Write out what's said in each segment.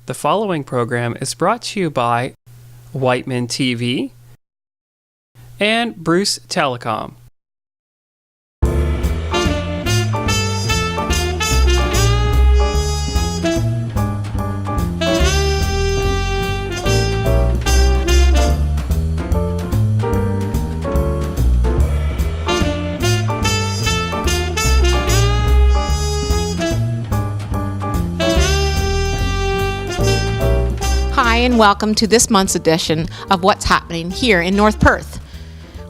The following program is brought to you by Wightman TV and Bruce Telecom. Hi, and welcome to this month's edition of What's Happening here in North Perth.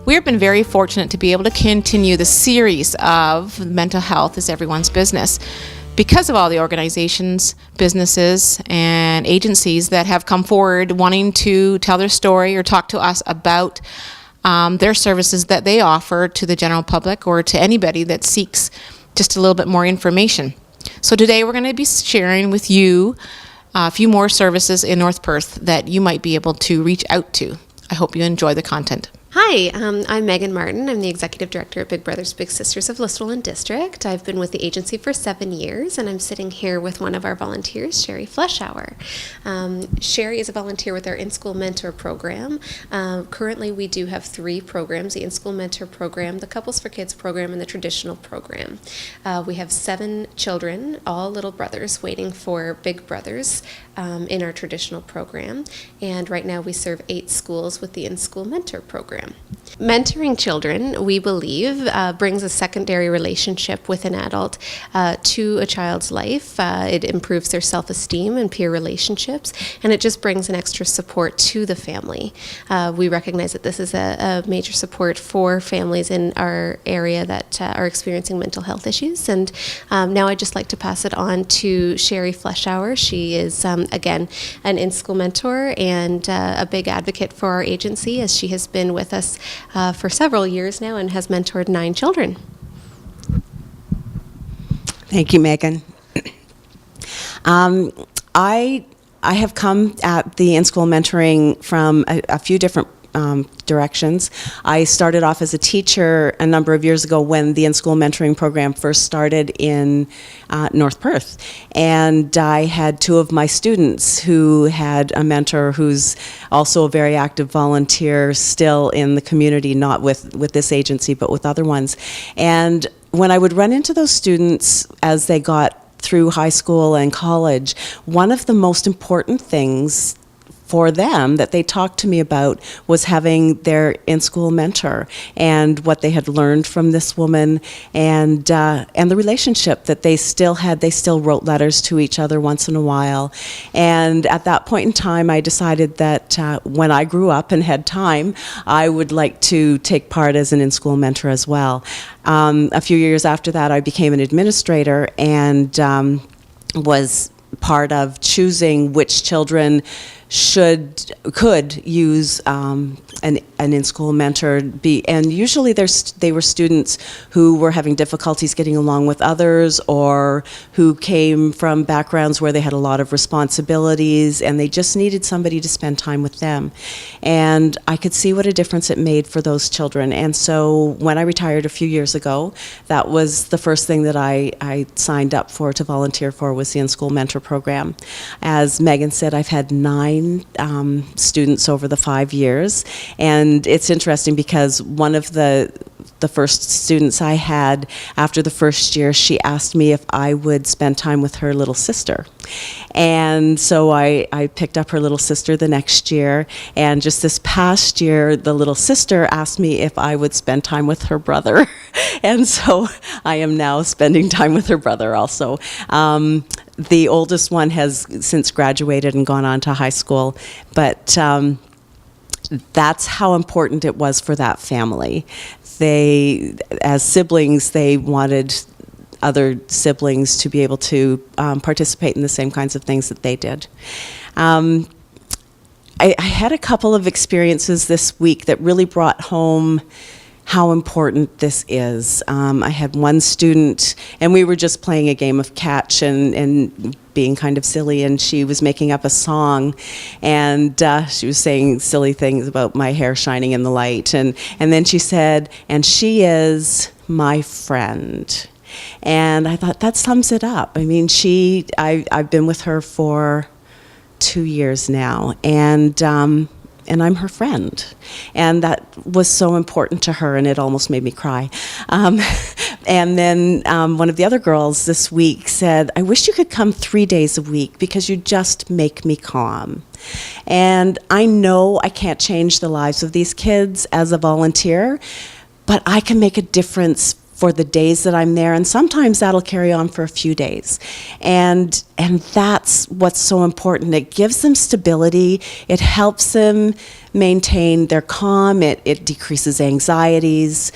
We've been very fortunate to be able to continue the series of Mental Health is Everyone's Business because of all the organizations, businesses, and agencies that have come forward wanting to tell their story or talk to us about their services that they offer to the general public or to anybody that seeks just a little bit more information. So today we're going to be sharing with you a few more services in North Perth that you might be able to reach out to. I hope you enjoy the content. Hi, I'm Meghan Martin. I'm the Executive Director at Big Brothers Big Sisters of Listowel District. I've been with the agency for 7 years, and I'm sitting here with one of our volunteers, Sheree Fleischauer. Sheri is a volunteer with our In-School Mentor program. Currently, we do have 3 programs, the In-School Mentor program, the Couples for Kids program, and the Traditional program. We have 7 children, all little brothers, waiting for big brothers in our Traditional program. And right now, we serve 8 schools with the In-School Mentor program. Mentoring children, we believe, brings a secondary relationship with an adult to a child's life. It improves their self-esteem and peer relationships, and it just brings an extra support to the family. We recognize that this is a major support for families in our area that are experiencing mental health issues. And now I'd just like to pass it on to Sheree Fleischauer. She is, again, an in-school mentor and a big advocate for our agency, as she has been with us for several years now and has mentored 9 children. Thank you, Meghan. I have come at the in-school mentoring from a few different directions. I started off as a teacher a number of years ago when the in-school mentoring program first started in North Perth. And I had 2 of my students who had a mentor who's also a very active volunteer still in the community, not with this agency, but with other ones. And when I would run into those students as they got through high school and college, one of the most important things for them that they talked to me about was having their in-school mentor and what they had learned from this woman and the relationship that they still had. They still wrote letters to each other once in a while. And at that point in time, I decided that when I grew up and had time, I would like to take part as an in-school mentor as well. A few years after that, I became an administrator and was part of choosing which children could use an in-school mentor. And usually they were students who were having difficulties getting along with others or who came from backgrounds where they had a lot of responsibilities and they just needed somebody to spend time with them. And I could see what a difference it made for those children. And so when I retired a few years ago, that was the first thing that I signed up for to volunteer for was the in-school mentor program. As Meghan said, I've had 9 students over the 5 years, and it's interesting because one of the first students I had after the first year, she asked me if I would spend time with her little sister. And so I picked up her little sister the next year, and just this past year, the little sister asked me if I would spend time with her brother. And so I am now spending time with her brother also. The oldest one has since graduated and gone on to high school, but that's how important it was for that family. They, as siblings, they wanted other siblings to be able to participate in the same kinds of things that they did. I had a couple of experiences this week that really brought home how important this is. I had one student, and we were just playing a game of catch and being kind of silly, and she was making up a song, and she was saying silly things about my hair shining in the light, and then she said, "And she is my friend." And I thought that sums it up. I mean, I've been with her for 2 years now, and I'm her friend. And that was so important to her, and it almost made me cry. And then one of the other girls this week said, I wish you could come 3 days a week because you just make me calm. And I know I can't change the lives of these kids as a volunteer, but I can make a difference for the days that I'm there, and sometimes that'll carry on for a few days. And that's what's so important. It gives them stability, it helps them maintain their calm, it decreases anxieties.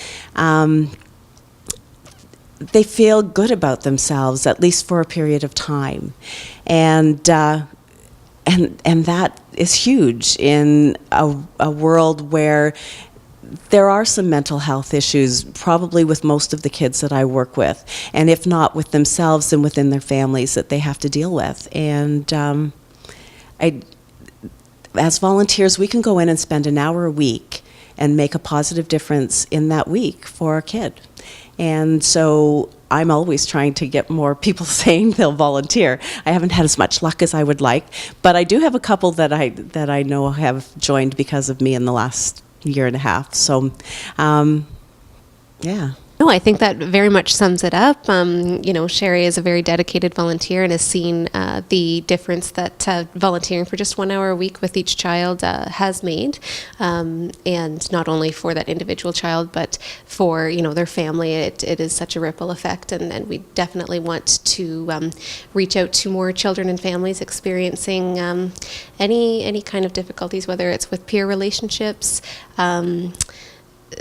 They feel good about themselves, at least for a period of time. And that is huge in a world where there are some mental health issues, probably with most of the kids that I work with, and if not with themselves and within their families that they have to deal with. And as volunteers, we can go in and spend an hour a week and make a positive difference in that week for a kid. And so I'm always trying to get more people saying they'll volunteer. I haven't had as much luck as I would like, but I do have a couple that I know have joined because of me in the last year and a half. So, yeah. No, I think that very much sums it up. Sheri is a very dedicated volunteer and has seen the difference that volunteering for just 1 hour a week with each child has made, and not only for that individual child, but for their family. It is such a ripple effect, and we definitely want to reach out to more children and families experiencing any kind of difficulties, whether it's with peer relationships,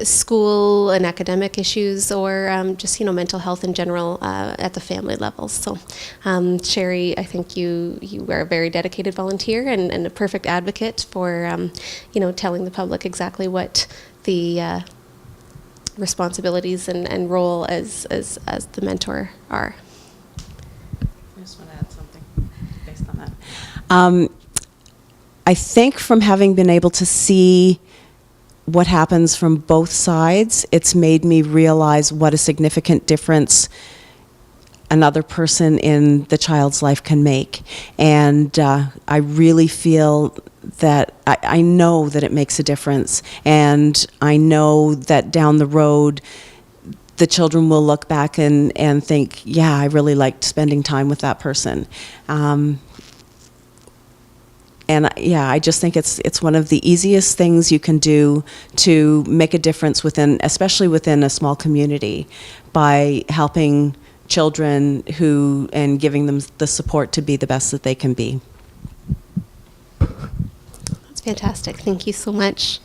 school and academic issues, or just mental health in general at the family level. So Sheri, I think you are a very dedicated volunteer and a perfect advocate for telling the public exactly what the responsibilities and role as the mentor are. I just want to add something based on that. I think from having been able to see what happens from both sides, it's made me realize what a significant difference another person in the child's life can make. And I really feel that I know that it makes a difference. And I know that down the road, the children will look back and think, yeah, I really liked spending time with that person. And I just think it's one of the easiest things you can do to make a difference especially within a small community, by helping children and giving them the support to be the best that they can be. Fantastic. Thank you so much.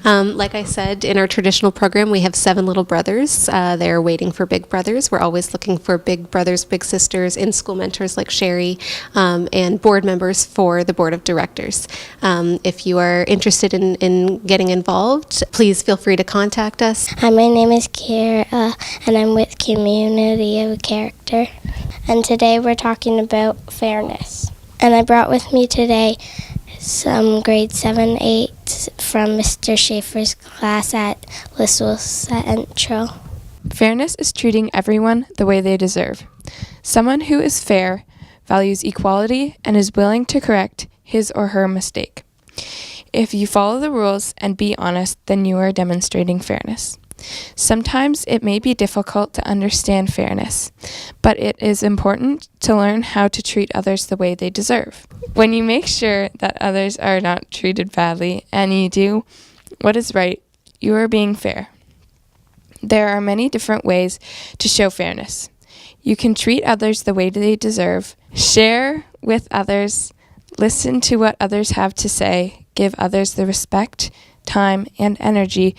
Like I said, in our traditional program, we have 7 little brothers. They're waiting for big brothers. We're always looking for big brothers, big sisters, in-school mentors like Sheri, and board members for the board of directors. If you are interested in getting involved, please feel free to contact us. Hi, my name is Keira, and I'm with Community of Character. And today we're talking about fairness. And I brought with me today some grade 7, 8 from Mr. Schaefer's class at Listowel Central. Fairness is treating everyone the way they deserve. Someone who is fair values equality and is willing to correct his or her mistake. If you follow the rules and be honest, then you are demonstrating fairness. Sometimes it may be difficult to understand fairness, but it is important to learn how to treat others the way they deserve. When you make sure that others are not treated badly and you do what is right, you are being fair. There are many different ways to show fairness. You can treat others the way they deserve, share with others, listen to what others have to say, give others the respect, time, and energy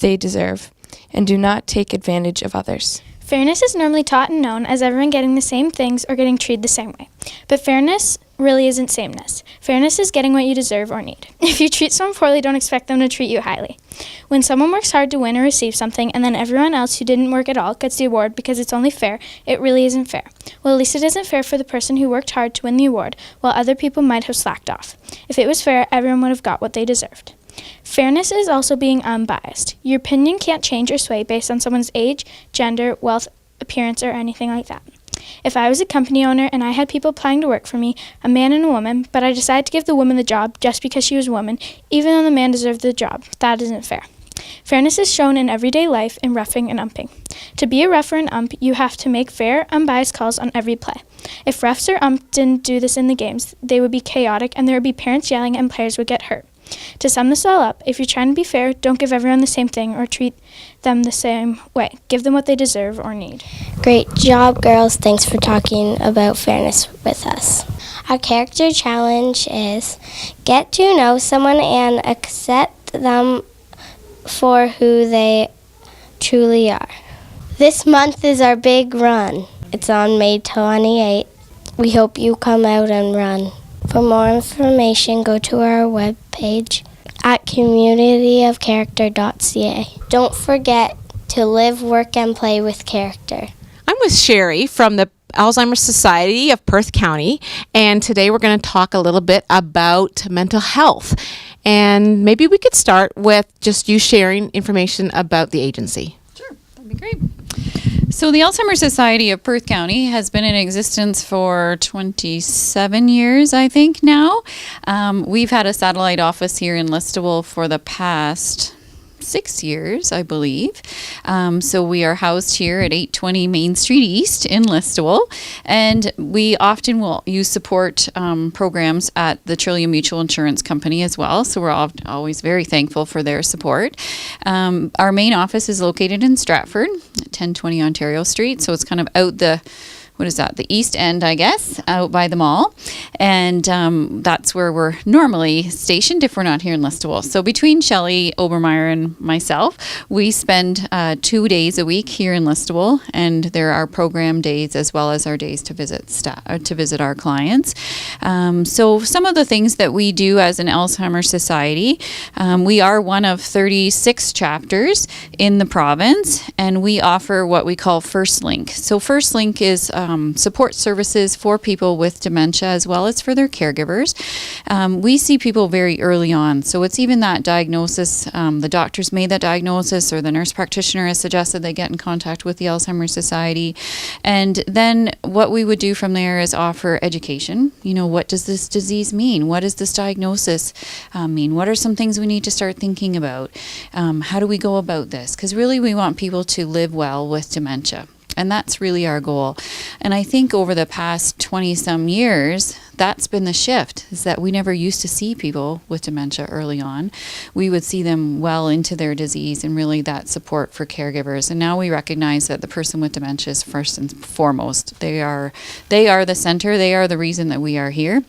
they deserve, and do not take advantage of others. Fairness is normally taught and known as everyone getting the same things or getting treated the same way. But fairness really isn't sameness. Fairness is getting what you deserve or need. If you treat someone poorly, don't expect them to treat you highly. When someone works hard to win or receive something, and then everyone else who didn't work at all gets the award because it's only fair, it really isn't fair. Well, at least it isn't fair for the person who worked hard to win the award, while other people might have slacked off. If it was fair, everyone would have got what they deserved. Fairness is also being unbiased. Your opinion can't change or sway based on someone's age, gender, wealth, appearance, or anything like that. If I was a company owner and I had people applying to work for me, a man and a woman, but I decided to give the woman the job just because she was a woman, even though the man deserved the job, that isn't fair. Fairness is shown in everyday life in roughing and umping. To be a ref or an ump, you have to make fair, unbiased calls on every play. If refs or umps didn't do this in the games, they would be chaotic and there would be parents yelling and players would get hurt. To sum this all up, if you're trying to be fair, don't give everyone the same thing or treat them the same way. Give them what they deserve or need. Great job, girls. Thanks for talking about fairness with us. Our character challenge is get to know someone and accept them for who they truly are. This month is our big run. It's on May 28th. We hope you come out and run. For more information, go to our webpage at communityofcharacter.ca. Don't forget to live, work, and play with character. I'm with Sheri from the Alzheimer Society of Perth County, and today we're going to talk a little bit about mental health. And maybe we could start with just you sharing information about the agency. Sure, that'd be great. So the Alzheimer Society of Perth County has been in existence for 27 years, I think, now. We've had a satellite office here in Listowel for the past 6 years, I believe. So we are housed here at 820 Main Street East in Listowel, and we often will use support programs at the Trillium Mutual Insurance Company as well. So we're always very thankful for their support. Our main office is located in Stratford, 1020 Ontario Street. So it's kind of out the east end, I guess, out by the mall. And that's where we're normally stationed if we're not here in Listowel. So between Shelley, Obermeyer, and myself, we spend 2 days a week here in Listowel. And there are program days as well as our days to visit our clients. So some of the things that we do as an Alzheimer's Society, we are one of 36 chapters in the province, and we offer what we call First Link. So First Link is support services for people with dementia as well as for their caregivers. We see people very early on. So it's even that diagnosis, the doctors made that diagnosis or the nurse practitioner has suggested they get in contact with the Alzheimer's Society. And then what we would do from there is offer education. You know, what does this disease mean? What does this diagnosis mean? What are some things we need to start thinking about? How do we go about this? Because really we want people to live well with dementia. And that's really our goal. And I think over the past 20-some years, that's been the shift, is that we never used to see people with dementia early on. We would see them well into their disease and really that support for caregivers. And now we recognize that the person with dementia is first and foremost. They are the center. They are the reason that we are here.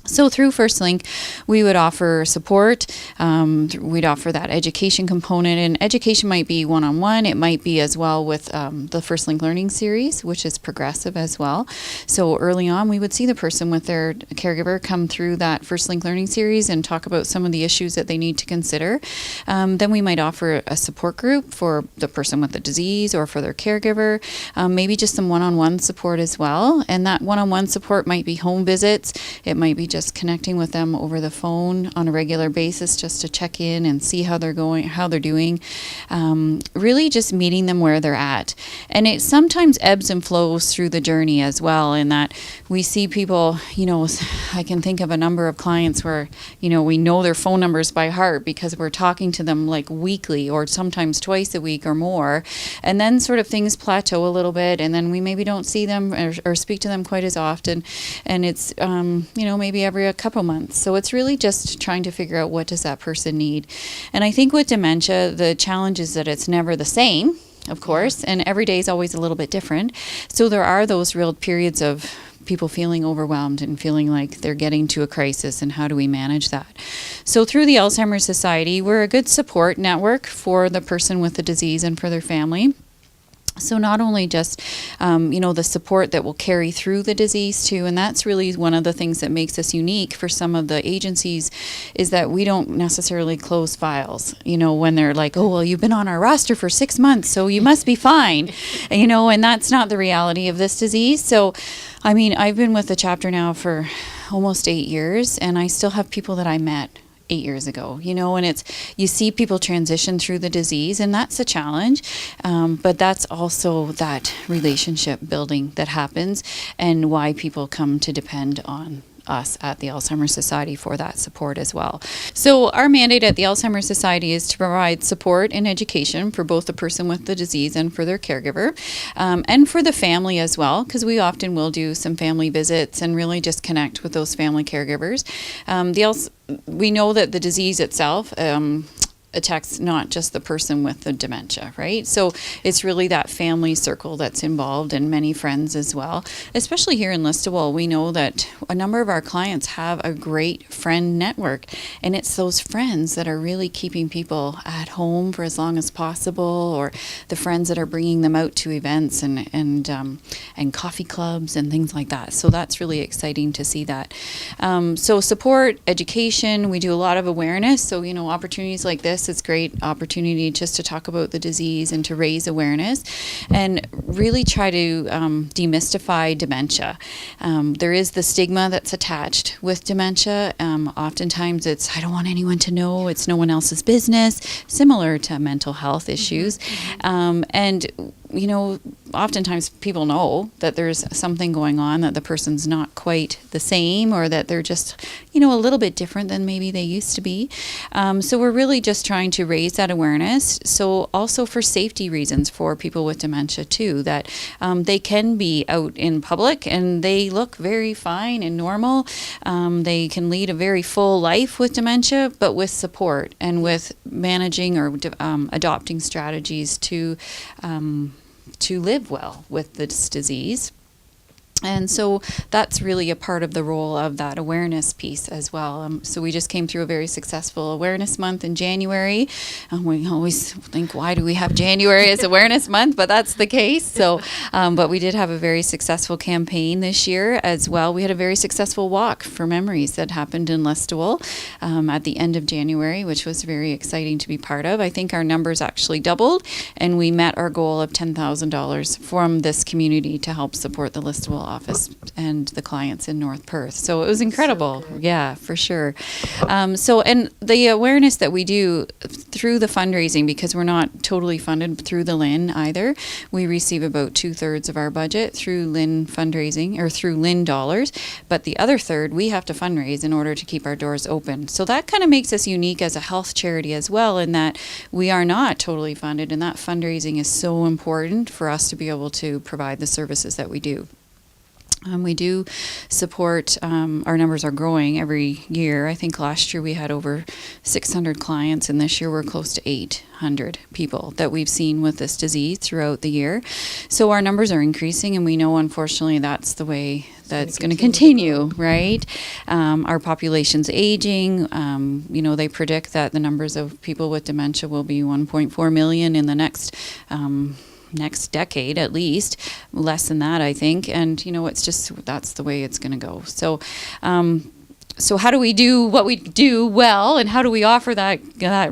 So through First Link, we would offer support. We'd offer that education component, and education might be one-on-one. It might be as well with the First Link Learning Series, which is progressive as well. So early on, we would see the person with their caregiver come through that First Link Learning Series and talk about some of the issues that they need to consider. Then we might offer a support group for the person with the disease or for their caregiver, maybe just some one-on-one support as well. And that one-on-one support might be home visits. It might be just connecting with them over the phone on a regular basis just to check in and see how they're going, how they're doing. Really just meeting them where they're at. And it sometimes ebbs and flows through the journey as well, in that we see people, you know, I can think of a number of clients where, you know, we know their phone numbers by heart because we're talking to them like weekly or sometimes twice a week or more. And then sort of things plateau a little bit, and then we maybe don't see them or speak to them quite as often. And it's, you know, maybe every a couple months. So it's really just trying to figure out what does that person need. And I think with dementia, the challenge is that it's never the same, of course, and every day is always a little bit different. So there are those real periods of people feeling overwhelmed and feeling like they're getting to a crisis, and how do we manage that? So through the Alzheimer's Society, we're a good support network for the person with the disease and for their family. So not only just, you know, the support that will carry through the disease too, and that's really one of the things that makes us unique for some of the agencies, is that we don't necessarily close files, you know, when they're like, oh, well, you've been on our roster for 6 months, so you must be fine, you know, and that's not the reality of this disease. So, I mean, I've been with the chapter now for almost 8 years, and I still have people that I met 8 years ago, and you see people transition through the disease, and that's a challenge. But that's also that relationship building that happens, and why people come to depend on us at the Alzheimer's Society for that support as well. So our mandate at the Alzheimer's Society is to provide support and education for both the person with the disease and for their caregiver, and for the family as well, because we often will do some family visits and really just connect with those family caregivers. We know that the disease itself attacks not just the person with the dementia, right? So it's really that family circle that's involved, and many friends as well. Especially here in Listowel, we know that a number of our clients have a great friend network, and it's those friends that are really keeping people at home for as long as possible, or the friends that are bringing them out to events and coffee clubs and things like that. So that's really exciting to see that. So support, education, we do a lot of awareness. So, opportunities like this, it's a great opportunity just to talk about the disease and to raise awareness and really try to demystify dementia. There is the stigma that's attached with dementia. Oftentimes it's, I don't want anyone to know, it's no one else's business, similar to mental health issues. Oftentimes people know that there's something going on, that the person's not quite the same, or that they're just, a little bit different than maybe they used to be. So we're really just trying to raise that awareness. So also for safety reasons for people with dementia too, that they can be out in public and they look very fine and normal. They can lead a very full life with dementia, but with support and with managing or adopting strategies to live well with this disease. And so that's really a part of the role of that awareness piece as well. So we just came through a very successful awareness month in January. We always think, why do we have January as awareness month? But that's the case. So, but we did have a very successful campaign this year as well. We had a very successful walk for memories that happened in Listowel at the end of January, which was very exciting to be part of. I think our numbers actually doubled, and we met our goal of $10,000 from this community to help support the Listowel office and the clients in North Perth. So it was incredible. So yeah, for sure. And the awareness that we do through the fundraising, because we're not totally funded through the LIN either, we receive about 2/3 of our budget through LIN fundraising or through LIN dollars, but the other third we have to fundraise in order to keep our doors open. So that kind of makes us unique as a health charity as well, in that we are not totally funded, and that fundraising is so important for us to be able to provide the services that we do. We do support, our numbers are growing every year. I think last year we had over 600 clients, and this year we're close to 800 people that we've seen with this disease throughout the year. So our numbers are increasing, and we know, unfortunately, that's the way that's going to continue, right? Our population's aging. They predict that the numbers of people with dementia will be 1.4 million in the next decade at least, less than that, I think. And, it's just, that's the way it's going to go. So how do we do what we do well, and how do we offer that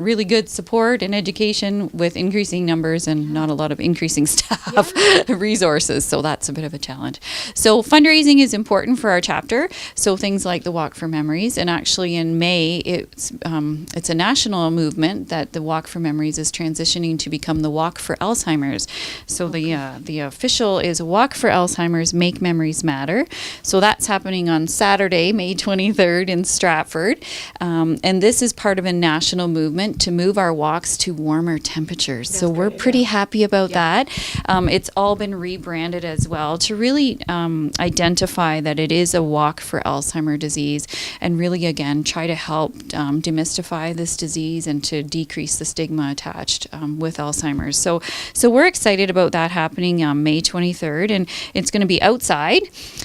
really good support and education with increasing numbers and not a lot of increasing staff resources? So that's a bit of a challenge. So fundraising is important for our chapter. So things like the Walk for Memories, and actually in May, it's a national movement that the Walk for Memories is transitioning to become the Walk for Alzheimer's. So the official is Walk for Alzheimer's, Make Memories Matter. So that's happening on Saturday, May 23rd. In Stratford, and this is part of a national movement to move our walks to warmer temperatures. So we're pretty happy about that. It's all been rebranded as well to really identify that it is a walk for Alzheimer's disease, and really again try to help demystify this disease and to decrease the stigma attached with Alzheimer's. So we're excited about that happening on May 23rd, and it's going to be outside,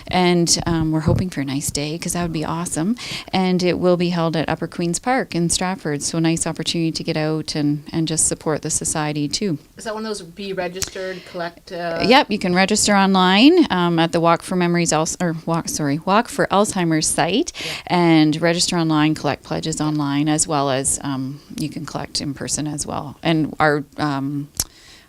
and we're hoping for a nice day because that would be awesome. And it will be held at Upper Queen's Park in Stratford. So a nice opportunity to get out and just support the society too. Is that one of those be registered, collect? Yep, you can register online at the Walk for Alzheimer's site, and register online, collect pledges online, as well as you can collect in person as well. And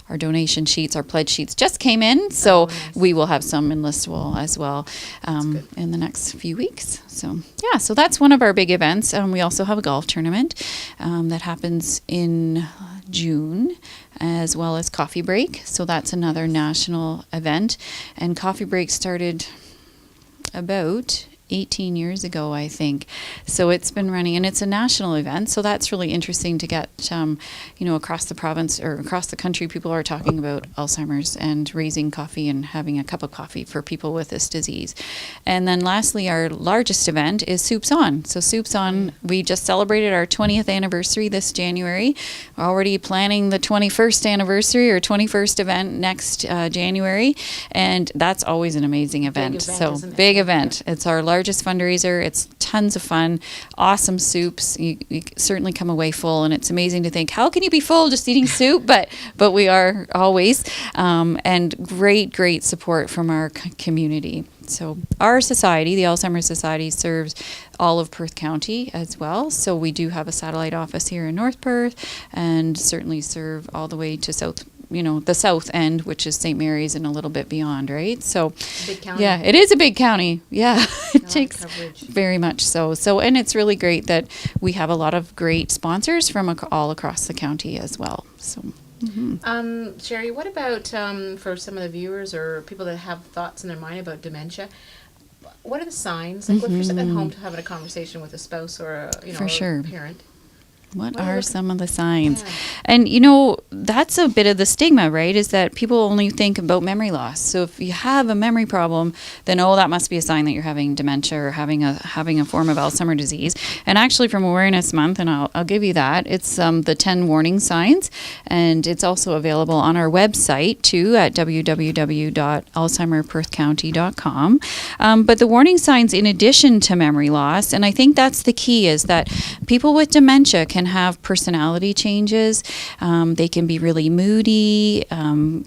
our donation sheets, our pledge sheets just came in, so we will have some in Listowel as well in the next few weeks. So yeah, so that's one of our big events. We also have a golf tournament that happens in June, as well as Coffee Break. So that's another national event. And Coffee Break started about 18 years ago, I think. So it's been running, and it's a national event. So that's really interesting to get, across the province or across the country, people are talking about Alzheimer's and raising coffee and having a cup of coffee for people with this disease. And then lastly, our largest event is Soups On. So Soups On, we just celebrated our 20th anniversary this January. We're already planning the 21st anniversary or 21st event next January. And that's always an amazing event. Big event. It's our largest fundraiser. It's tons of fun, awesome soups. You certainly come away full, and it's amazing to think, how can you be full just eating soup? But we are always, and great support from our community. So our society, the Alzheimer's Society, serves all of Perth County as well. So we do have a satellite office here in North Perth, and certainly serve all the way to the south end, which is St. Mary's and a little bit beyond, right? So, big county. Yeah, it is a big county. Yeah, it takes coverage. Very much so. So, and it's really great that we have a lot of great sponsors from all across the county as well. So. Sheri, what about for some of the viewers or people that have thoughts in their mind about dementia? What are the signs? Like, if you're sitting at home to having a conversation with a spouse or a parent. What are some of the signs? Yeah. And, that's a bit of the stigma, right? Is that people only think about memory loss. So if you have a memory problem, then, that must be a sign that you're having dementia or having a form of Alzheimer's disease. And actually from Awareness Month, and I'll give you that, it's the 10 warning signs. And it's also available on our website, too, at www.alzheimerperthcounty.com. But the warning signs, in addition to memory loss, and I think that's the key, is that people with dementia can have personality changes. They can be really moody,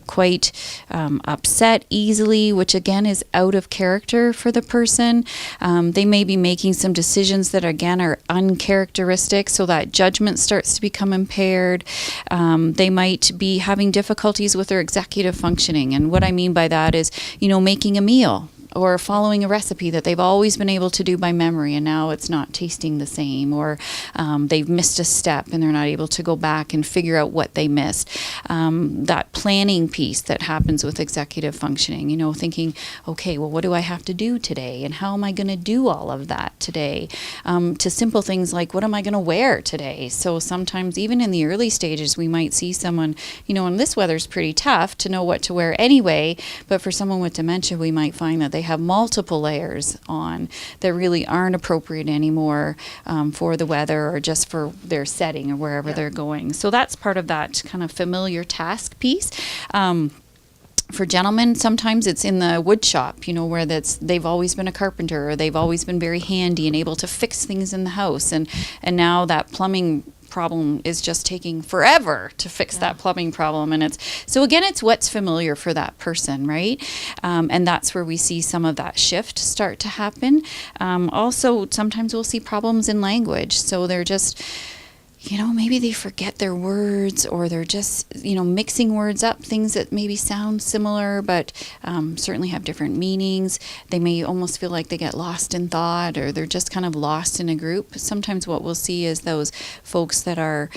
quite upset easily, which again is out of character for the person. They may be making some decisions that again are uncharacteristic, so that judgment starts to become impaired. They might be having difficulties with their executive functioning. And what I mean by that is, making a meal, or following a recipe that they've always been able to do by memory, and now it's not tasting the same, or they've missed a step and they're not able to go back and figure out what they missed. That planning piece that happens with executive functioning, thinking, okay, well, what do I have to do today, and how am I going to do all of that today? To simple things like, what am I going to wear today? So sometimes even in the early stages, we might see someone, and this weather's pretty tough to know what to wear anyway, but for someone with dementia, we might find that they have multiple layers on that really aren't appropriate anymore for the weather or just for their setting or wherever they're going. So that's part of that kind of familiar task piece. For gentlemen, sometimes it's in the wood shop, where they've always been a carpenter, or they've always been very handy and able to fix things in the house, and now that plumbing problem is just taking forever to fix that plumbing problem. And it's what's familiar for that person, right? And that's where we see some of that shift start to happen. Also, sometimes we'll see problems in language. So they're just, maybe they forget their words, or they're just, mixing words up, things that maybe sound similar, but certainly have different meanings. They may almost feel like they get lost in thought, or they're just kind of lost in a group. Sometimes what we'll see is those folks that are,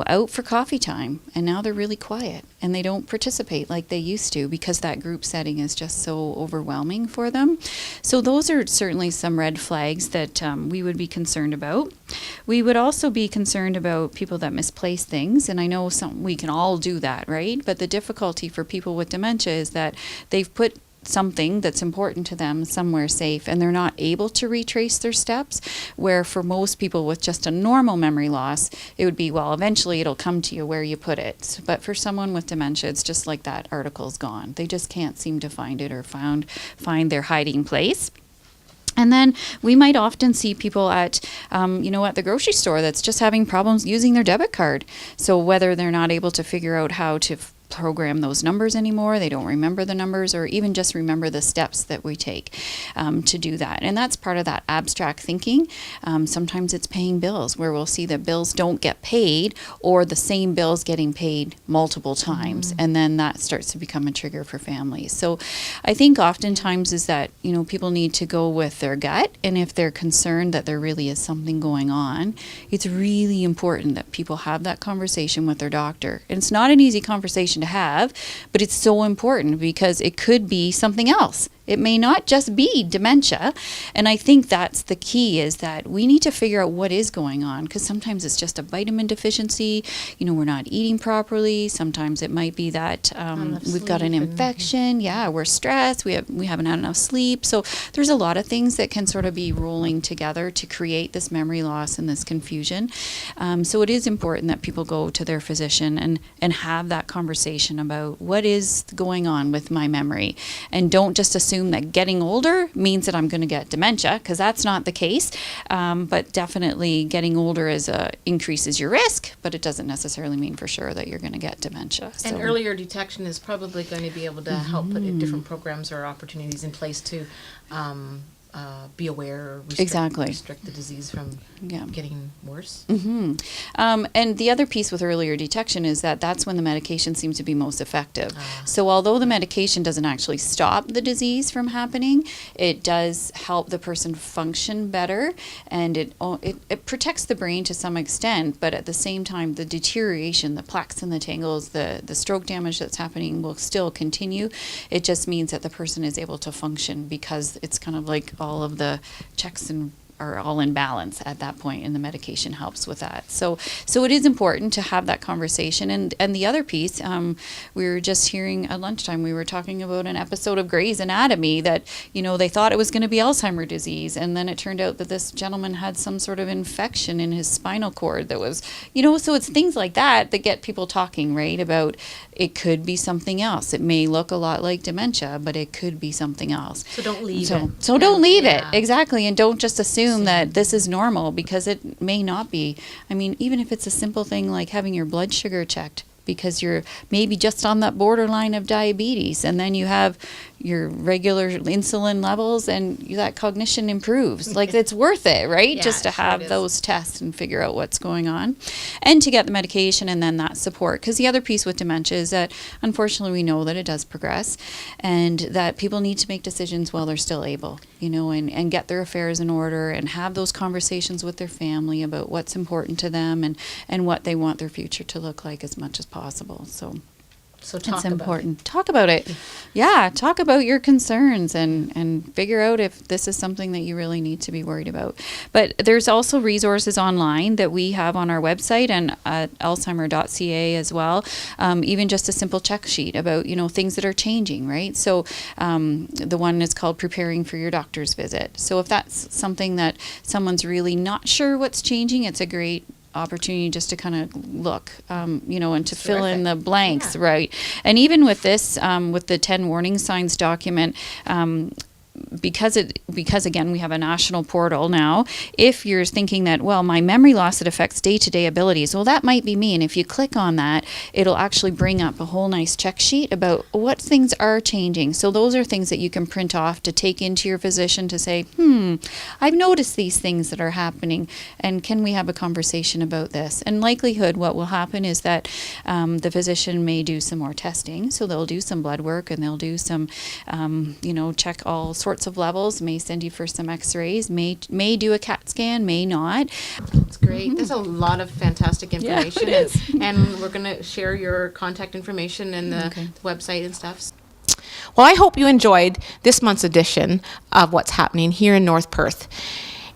out for coffee time, and now they're really quiet, and they don't participate like they used to because that group setting is just so overwhelming for them. So those are certainly some red flags that we would be concerned about. We would also be concerned about people that misplace things, and I know we can all do that, right? But the difficulty for people with dementia is that they've put something that's important to them somewhere safe, and they're not able to retrace their steps, where for most people with just a normal memory loss, it would be, well, eventually it'll come to you where you put it. But for someone with dementia, it's just like that article's gone. They just can't seem to find it or find their hiding place. And then we might often see people at the grocery store that's just having problems using their debit card. So whether they're not able to figure out how to program those numbers anymore. They don't remember the numbers, or even just remember the steps that we take to do that. And that's part of that abstract thinking. Sometimes it's paying bills, where we'll see that bills don't get paid, or the same bills getting paid multiple times, and then that starts to become a trigger for families. So I think oftentimes is that, people need to go with their gut, and if they're concerned that there really is something going on, it's really important that people have that conversation with their doctor. And it's not an easy conversation to have, but it's so important because it could be something else. It may not just be dementia. And I think that's the key, is that we need to figure out what is going on, because sometimes it's just a vitamin deficiency. We're not eating properly. Sometimes it might be that we've got an infection. Yeah, we're stressed. We haven't had enough sleep. So there's a lot of things that can sort of be rolling together to create this memory loss and this confusion. So it is important that people go to their physician and have that conversation about what is going on with my memory, and don't just assume that getting older means that I'm going to get dementia, because that's not the case. But definitely getting older increases your risk, but it doesn't necessarily mean for sure that you're going to get dementia. So. And earlier detection is probably going to be able to help put different programs or opportunities in place to be aware or restrict the disease from getting worse. And the other piece with earlier detection is that that's when the medication seems to be most effective. So although the medication doesn't actually stop the disease from happening, it does help the person function better, and it protects the brain to some extent, but at the same time the deterioration, the plaques and the tangles, the stroke damage that's happening will still continue. It just means that the person is able to function, because it's kind of like all of the checks are all in balance at that point, and the medication helps with that. So it is important to have that conversation. And the other piece, we were just hearing at lunchtime, we were talking about an episode of Grey's Anatomy that, they thought it was going to be Alzheimer's disease, and then it turned out that this gentleman had some sort of infection in his spinal cord that was, so it's things like that get people talking, right, about it could be something else. It may look a lot like dementia, but it could be something else. So don't leave it. So don't leave it. Exactly. And don't just assume that this is normal, because it may not be. I mean, even if it's a simple thing like having your blood sugar checked, because you're maybe just on that borderline of diabetes, and then you have your regular insulin levels and that cognition improves. Like, it's worth it, right? Yeah, just to have those tests and figure out what's going on, and to get the medication and then that support. Because the other piece with dementia is that unfortunately we know that it does progress, and that people need to make decisions while they're still able, and get their affairs in order, and have those conversations with their family about what's important to them, and what they want their future to look like as much as possible. So talk important. Talk about it. Yeah, talk about your concerns and figure out if this is something that you really need to be worried about. But there's also resources online that we have on our website and at alzheimer.ca as well. Even just a simple check sheet about, things that are changing, right? So the one is called Preparing for Your Doctor's Visit. So if that's something that someone's really not sure what's changing, it's a great opportunity just to kind of look, and to fill in the blanks, right? And even with this, with the 10 warning signs document, because again we have a national portal now, if you're thinking that, well, my memory loss, it affects day-to-day abilities, well, that might be me. And if you click on that, it'll actually bring up a whole nice check sheet about what things are changing. So those are things that you can print off to take into your physician to say, I've noticed these things that are happening, and can we have a conversation about this? And likelihood what will happen is that the physician may do some more testing. So they'll do some blood work, and they'll do some check all sorts of levels, may send you for some x-rays, may do a CAT scan, may not. That's great. There's a lot of fantastic information. Yeah, it is. And we're going to share your contact information and the website and stuff. Well, I hope you enjoyed this month's edition of What's Happening here in North Perth.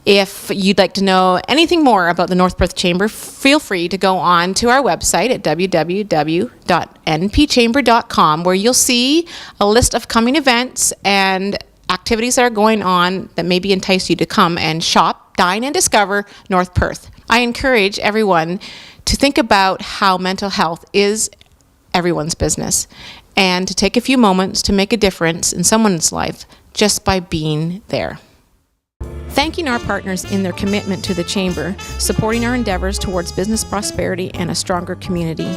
If you'd like to know anything more about the North Perth Chamber, feel free to go on to our website at www.npchamber.com, where you'll see a list of coming events and activities that are going on that maybe entice you to come and shop, dine, and discover North Perth. I encourage everyone to think about how mental health is everyone's business, and to take a few moments to make a difference in someone's life just by being there. Thanking our partners in their commitment to the Chamber, supporting our endeavors towards business prosperity and a stronger community.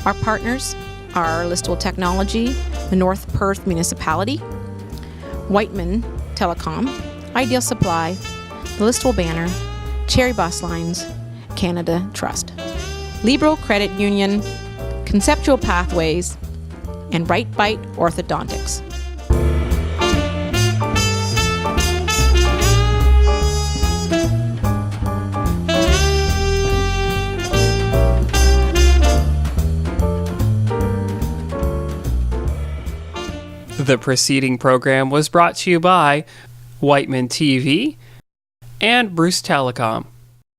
Our partners are Listowel Technology, the North Perth Municipality, Wightman Telecom, Ideal Supply, the Listowel Banner, Cherry Bus Lines, Canada Trust, Libero Credit Union, Conceptual Pathways, and Right Bite Orthodontics. The preceding program was brought to you by Wightman TV and Bruce Telecom.